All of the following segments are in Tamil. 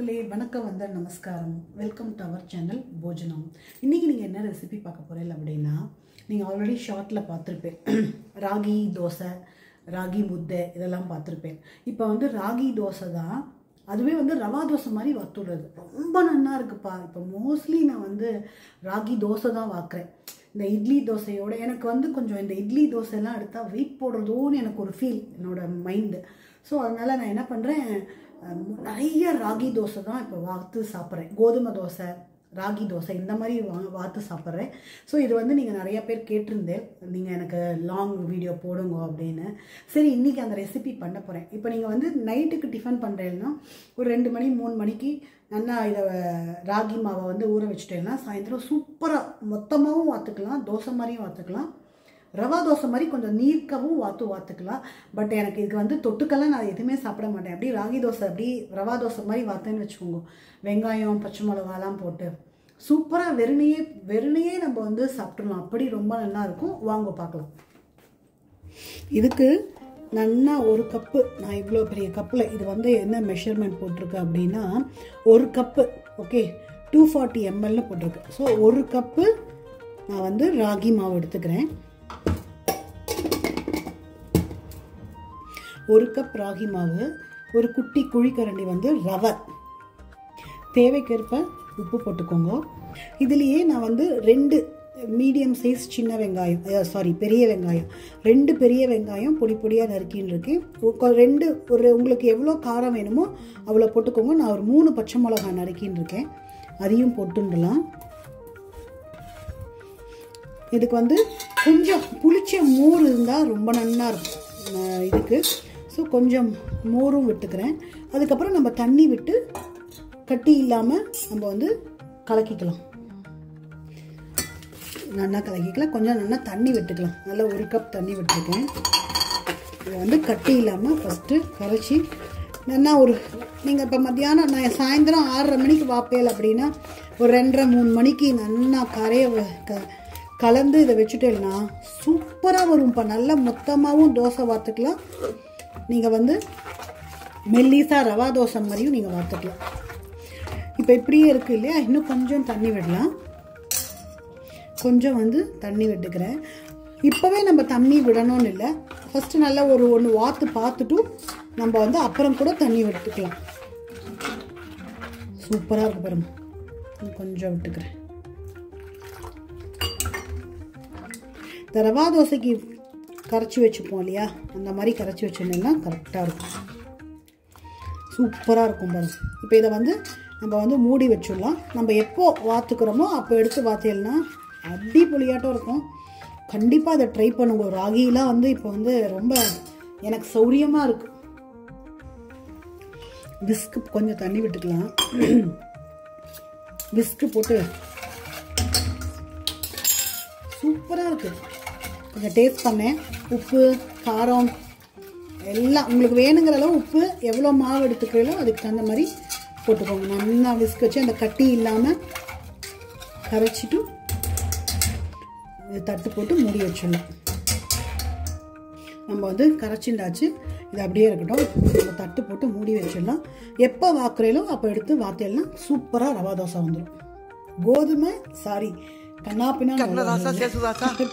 நண்பர்களே வணக்கம் வந்த நமஸ்காரம் வெல்கம் டு அவர் சேனல் போஜனம். இன்னைக்கு நீங்கள் என்ன ரெசிபி பார்க்க போகிறீங்க அப்படின்னா, நீங்கள் ஆல்ரெடி ஷார்ட்டில் பார்த்துருப்பேன். ராகி தோசை, ராகி முத்தை இதெல்லாம் பார்த்துருப்பேன். இப்போ வந்து ராகி தோசை தான், அதுவே வந்து ரவா தோசை மாதிரி வாத்துடுறது ரொம்ப நல்லா இருக்குப்பா. இப்போ மோஸ்ட்லி நான் வந்து ராகி தோசை தான் வாக்குறேன். இந்த இட்லி தோசையோட எனக்கு வந்து கொஞ்சம் இந்த இட்லி தோசைலாம் எடுத்தால் வெயிட் போடுறதோன்னு எனக்கு ஒரு ஃபீல், என்னோட மைண்டு. ஸோ அதனால் நான் என்ன பண்ணுறேன், நிறைய ராகி தோசை தான் இப்போ வாத்து சாப்பிட்றேன். கோதுமை தோசை, ராகி தோசை இந்த மாதிரி வாத்து சாப்பிட்றேன். ஸோ இது வந்து நீங்கள் நிறைய பேர் கேட்டிருந்தேன், நீங்கள் எனக்கு லாங் வீடியோ போடுங்க அப்படின்னு. சரி, இன்றைக்கி அந்த ரெசிபி பண்ண போகிறேன். இப்போ நீங்கள் வந்து நைட்டுக்கு டிஃபன் பண்ணுறேன்னா ஒரு 2 மணி 3 மணிக்கு நல்லா இதை ராகி மாவை வந்து ஊற வச்சுட்டேன்னா சாயந்தரம் சூப்பராக மொத்தமாகவும் வாத்துக்கலாம், தோசை மாதிரியும் வாத்துக்கலாம், ரவா தோசை மாதிரி கொஞ்சம் நீர்க்கவும் வாத்துக்கலாம். பட் எனக்கு இதுக்கு வந்து தொட்டுக்கெல்லாம் நான் எதுவுமே சாப்பிட மாட்டேன். அப்படி ராகி தோசை அப்படி ரவா தோசை மாதிரி வாத்தேன்னு வச்சுக்கோங்க, வெங்காயம் பச்சை மிளகாலாம் போட்டு சூப்பராக வெறுனையே நம்ம வந்து சாப்பிட்றலாம். அப்படி ரொம்ப நல்லா இருக்கும். வாங்க பார்க்கலாம். இதுக்கு நல்லா 1 கப்பு, நான் இவ்வளோ பெரிய கப்பில் இது வந்து என்ன மெஷர்மெண்ட் போட்டிருக்கு அப்படின்னா 1 கப்பு, ஓகே 240 ml போட்டிருக்கு. ஸோ 1 கப்பு நான் வந்து ராகி மாவு எடுத்துக்கிறேன். 1 கப் ராகி மாவு, ஒரு குட்டி குழிக்கரண்டி வந்து ரவை, தேவைக்கேற்ப உப்பு போட்டுக்கோங்க. இதுலேயே நான் வந்து 2 மீடியம் சைஸ் சின்ன வெங்காயம், பெரிய வெங்காயம், 2 பெரிய வெங்காயம் பொடி பொடியாக நறுக்கின்னு இருக்கேன். 2 உங்களுக்கு எவ்வளோ காரம் வேணுமோ அவ்வளோ போட்டுக்கோங்க. நான் ஒரு 3 பச்சை மிளகாய் நறுக்கின்னு இருக்கேன், அதையும் போட்டுடலாம். இதுக்கு வந்து கொஞ்சம் புளிச்ச மோர் இருந்தால் ரொம்ப நல்லா இருக்கும் இதுக்கு. ஸோ கொஞ்சம் மோரும் விட்டுக்கிறேன். அதுக்கப்புறம் நம்ம தண்ணி விட்டு கட்டி இல்லாமல் நம்ம வந்து கலக்கிக்கலாம், நல்லா கலக்கிக்கலாம். கொஞ்சம் நல்லா தண்ணி விட்டுக்கலாம். நல்லா 1 கப் தண்ணி விட்டுருக்கேன். இதை வந்து கட்டி இல்லாமல் ஃபஸ்ட்டு கரைச்சி நல்லா நீங்கள் இப்போ மத்தியானம் நான் சாயந்தரம் 6:30 மணிக்கு வாப்பேல் அப்படின்னா ஒரு 2:30 3 மணிக்கு நல்லா கலந்து இதை வச்சுட்டேன்னா சூப்பராக வரும்ப்பா. நல்லா மொத்தமாகவும் தோசை வாத்துக்கலாம். நீங்கள் வந்து மெல்லிசா ரவா தோசை மாதிரியும் நீங்கள் வாத்துக்கலாம். இப்போ இப்படியே இருக்குது இல்லையா, இன்னும் கொஞ்சம் தண்ணி விடலாம். கொஞ்சம் வந்து தண்ணி விட்டுக்கிறேன். இப்போவே நம்ம தண்ணி விடணும்னு இல்லை, ஃபஸ்ட்டு நல்லா ஒன்று வாத்து பார்த்துட்டு நம்ம வந்து அப்புறம் கூட தண்ணி விட்டுக்கலாம். சூப்பராக இருக்கு பாருங்க. கொஞ்சம் விட்டுக்கிறேன். இந்த ரவா தோசைக்கு கரைச்சி வச்சுப்போம் இல்லையா, அந்த மாதிரி கரைச்சி வச்சுருந்தேன்னா கரெக்டாக இருக்கும், சூப்பராக இருக்கும் பாருங்க. இப்போ இதை வந்து நம்ம வந்து மூடி வச்சுடலாம். நம்ம எப்போ வாத்துக்கிறோமோ அப்போ எடுத்து வாத்தியல்னா அடிப்பொலியாட்டம் இருக்கும். கண்டிப்பாக அதை ட்ரை பண்ணுங்க. ராகிலாம் வந்து இப்போ வந்து ரொம்ப எனக்கு சௌரியமாக இருக்குது. விஸ்கு கொஞ்சம் தண்ணி விட்டுக்கலாம். விஸ்கு போட்டு சூப்பராக இருக்குது. கொஞ்சம் டேஸ்ட் பண்ணேன். உப்பு காரம் எல்லாம் உங்களுக்கு வேணுங்கிற அளவு உப்பு எவ்வளோ மாவு எடுத்துக்கிறீங்களோ அதுக்கு தகுந்த மாதிரி போட்டுக்கோங்க. நல்லா விஸ்க் வச்சு அந்த கட்டி இல்லாமல் கரைச்சிட்டு தட்டு போட்டு மூடி வச்சிடலாம். நம்ம வந்து கரைச்சிண்டாச்சு, இது அப்படியே இருக்கட்டும். நம்ம தட்டு போட்டு மூடி வச்சிடலாம். எப்போ வாக்குறீங்களோ அப்போ எடுத்து வாத்தியெல்லாம் சூப்பராக ரவா தோசை வந்துடும். கோதுமை கண்ணாப்பினா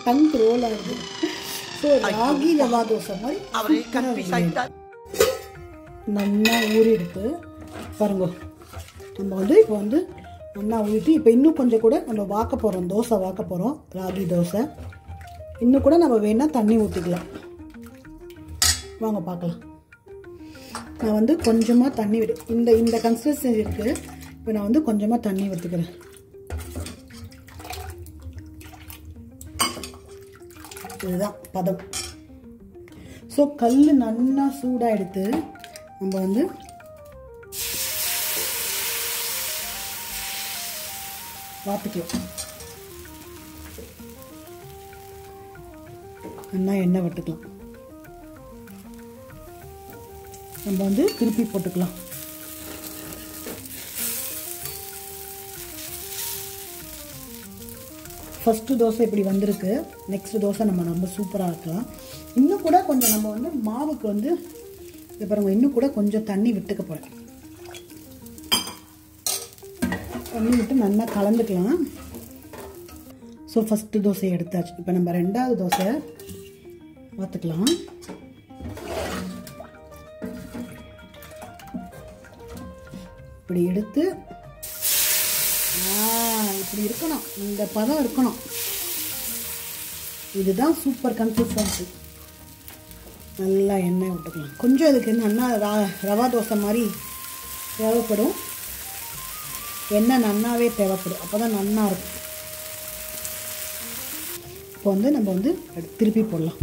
டங் ரோல் ஆகுது. ஸோ ராகி ரவா தோசை மாதிரி நல்லா ஊறி எடுத்து பாருங்க. நம்ம வந்து இப்போ வந்து நல்லா ஊறிட்டு இப்போ இன்னும் கொஞ்சம் கூட நம்ம வாக்க போகிறோம், தோசை வாக்க போகிறோம், ராகி தோசை. இன்னும் கூட நம்ம வேணால் தண்ணி ஊற்றிக்கலாம். வாங்க பார்க்கலாம். நான் வந்து கொஞ்சமாக தண்ணி விடு, இந்த கன்சிஸ்டன்சி இருக்குது. இப்போ நான் வந்து கொஞ்சமாக தண்ணி ஊற்றிக்கிறேன். இதுதான் பதம். ஸோ கல் நல்லா சூடாக எடுத்து நம்ம வந்து வாத்துக்கலாம். நல்லா எண்ணெய் விட்டுக்கலாம். நம்ம வந்து திருப்பி போட்டுக்கலாம். ஃபஸ்ட்டு தோசை இப்படி வந்திருக்கு. நெக்ஸ்ட் தோசை நம்ம ரொம்ப சூப்பராக இருக்கலாம். இன்னும் கூட கொஞ்சம் நம்ம வந்து மாவுக்கு வந்து இது பாருங்க, இன்னும் கூட கொஞ்சம் தண்ணி விட்டுக்க போகிறேன். ஒன்று விட்டு நல்லா கலந்துக்கலாம். ஸோ ஃபஸ்ட்டு தோசை எடுத்தாச்சு. இப்போ நம்ம ரெண்டாவது தோசை பார்த்துக்கலாம். இப்படி எடுத்து இப்படி இருக்கணும், இந்த பதம் இருக்கணும். இதுதான் சூப்பர் கன்சிஸ்டன்சி. நல்லா எண்ணெய் விட்டுக்கலாம். கொஞ்சம் இதுக்கு நல்லா ரவா தோசை மாதிரி தேவைப்படும். எண்ணெய் நன்னாவே தேவைப்படும், அப்போ தான் நல்லா இருக்கும். இப்போ வந்து நம்ம வந்து திருப்பி போடலாம்.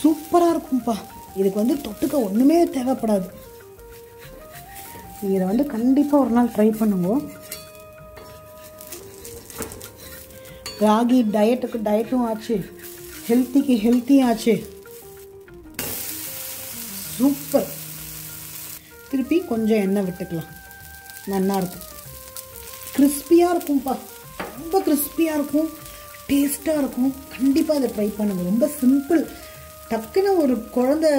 சூப்பராக இருக்கும்ப்பா. இதுக்கு வந்து தொட்டுக்க ஒன்றுமே தேவைப்படாது. நீங்கள் இதை வந்து கண்டிப்பாக ஒரு நாள் ட்ரை பண்ணுங்க. ராகி டயட்டுக்கு டயட்டும் ஆச்சு, ஹெல்த்திக்கு ஹெல்த்தியும் ஆச்சு. சூப்பர். திருப்பி கொஞ்சம் எண்ணெய் விட்டுக்கலாம். நல்லா இருக்கும், கிறிஸ்பியாக இருக்கும்ப்பா. ரொம்ப கிறிஸ்பியாக இருக்கும், டேஸ்ட்டாக இருக்கும். கண்டிப்பாக அதை ட்ரை பண்ணுங்கள். ரொம்ப சிம்பிள். டக்குன்னு ஒரு குழந்தை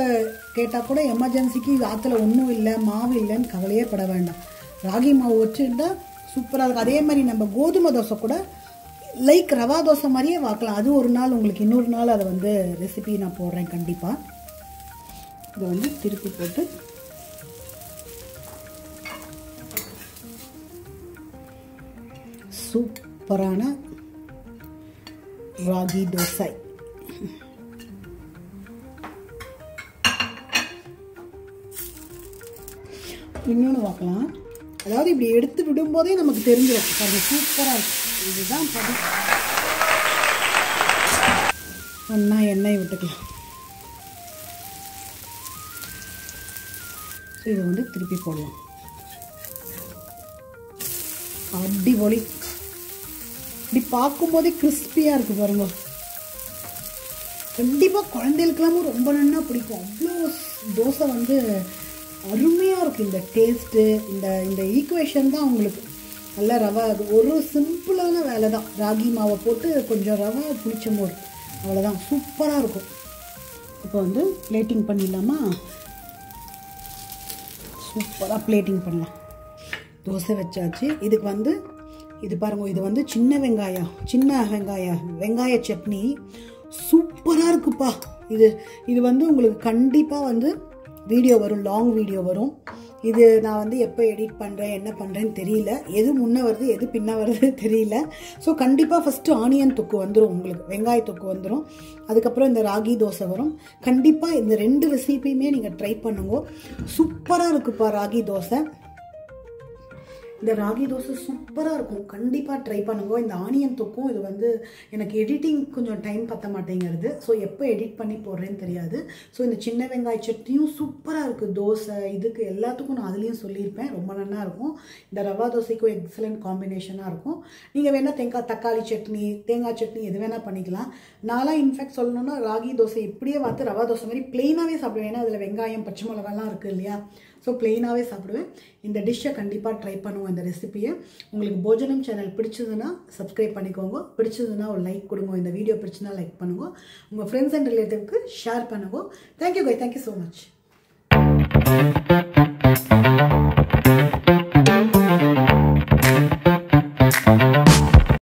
கேட்டால் கூட எமர்ஜென்சிக்கு ஆற்றுல ஒன்றும் இல்லை, மாவு இல்லைன்னு கவலையே பட வேண்டாம். ராகி மாவு வச்சுருந்தா சூப்பராக இருக்கும். அதே மாதிரி நம்ம கோதுமை தோசை கூட லைக் ரவா தோசை மாதிரியே வாக்கலாம். அது ஒரு நாள் உங்களுக்கு இன்னொரு நாள் அதை வந்து ரெசிபி நான் போடுறேன் கண்டிப்பாக. இதை வந்து திருப்பி போட்டு சூப்பரான ராகி தோசை. இன்னொன்று பார்க்கலாம். அதாவது இப்படி எடுத்து விடும்போதே நமக்கு தெரிஞ்சிடும். பாருங்க, சூப்பராக இருக்கும். இதுதான் பதம். ஒன்றா எண்ணெய் விட்டுக்கலாம். இதை வந்து திருப்பி போடலாம். அடிபொலி. இப்படி பார்க்கும்போதே கிறிஸ்பியாக இருக்குது பாருங்க. கண்டிப்பாக குழந்தைகளுக்கெல்லாமும் ரொம்ப நல்லா பிடிக்கும். அவ்வளோ தோசை வந்து அருமையாக இருக்குது. இந்த டேஸ்ட்டு, இந்த ஈக்குவேஷன் தான் உங்களுக்கு. நல்லா ரவா, அது ஒரு சிம்பிளான வேலை தான். ராகி மாவை போட்டு கொஞ்சம் ரவா புளிச்ச மோர், அவ்வளோதான். சூப்பராக இருக்கும். இப்போ வந்து பிளேட்டிங் பண்ணிடலாமா? சூப்பராக பிளேட்டிங் பண்ணலாம். தோசை வச்சாச்சு. இதுக்கு வந்து இது பாருங்க, இது வந்து சின்ன வெங்காய சட்னி. சூப்பராக இருக்குப்பா. இது வந்து உங்களுக்கு கண்டிப்பாக வந்து வீடியோ வரும், லாங் வீடியோ வரும். இது நான் வந்து எப்போ எடிட் பண்ணுறேன், என்ன பண்ணுறேன்னு தெரியல. எது முன்னே வருது, எது பின்ன வருது தெரியல. ஸோ கண்டிப்பாக ஃபஸ்ட்டு ஆனியன் தொக்கு வந்துடும் உங்களுக்கு, வெங்காய தொக்கு வந்துடும். அதுக்கப்புறம் இந்த ராகி தோசை வரும். கண்டிப்பாக இந்த 2 ரெசிபியுமே நீங்கள் ட்ரை பண்ணுங்க. சூப்பராக இருக்குப்பா ராகி தோசை. இந்த ராகி தோசை சூப்பராக இருக்கும். கண்டிப்பாக ட்ரை பண்ணுங்க. இந்த ஆனியன் தொக்கும் இது வந்து எனக்கு எடிட்டிங் கொஞ்சம் டைம் பற்ற மாட்டேங்கிறது. ஸோ எப்போ எடிட் பண்ணி போடுறேன்னு தெரியாது. ஸோ இந்த சின்ன வெங்காய சட்னியும் சூப்பராக இருக்குது. தோசை இதுக்கு எல்லாத்துக்கும் நான் அதுலேயும் சொல்லியிருப்பேன், ரொம்ப நல்லா இருக்கும். இந்த ரவா தோசைக்கும் எக்ஸலண்ட் காம்பினேஷனாக இருக்கும். நீங்கள் வேணால் தக்காளி சட்னி, தேங்காய் சட்னி எது வேணால் பண்ணிக்கலாம். நான்லாம் இன்ஃபேக்ட் சொல்லணும்னா ராகி தோசை இப்படியே பார்த்து ரவா தோசை மாதிரி பிளெயினாகவே சாப்பிடுவேன். ஏன்னா அதில் வெங்காயம், பச்சை மிளகாலாம் இருக்குது இல்லையா? ஸோ பிளெயினாகவே சாப்பிடுவேன். இந்த டிஷ்ஷை கண்டிப்பாக ட்ரை பண்ணுவோம். இந்த ரெசிபியை உங்களுக்கு போஜனம் சேனல் பிடிச்சதுன்னா சப்ஸ்கிரைப் பண்ணிக்கோங்க. பிடிச்சதுன்னா ஒரு லைக் கொடுங்க. இந்த வீடியோ பிடிச்சதுன்னா லைக் பண்ணுங்க. உங்கள் ஃப்ரெண்ட்ஸ் அண்ட் ரிலேட்டிவ்க்கு ஷேர் பண்ணுங்க. தேங்க்யூ கை, தேங்க்யூ ஸோ மச்.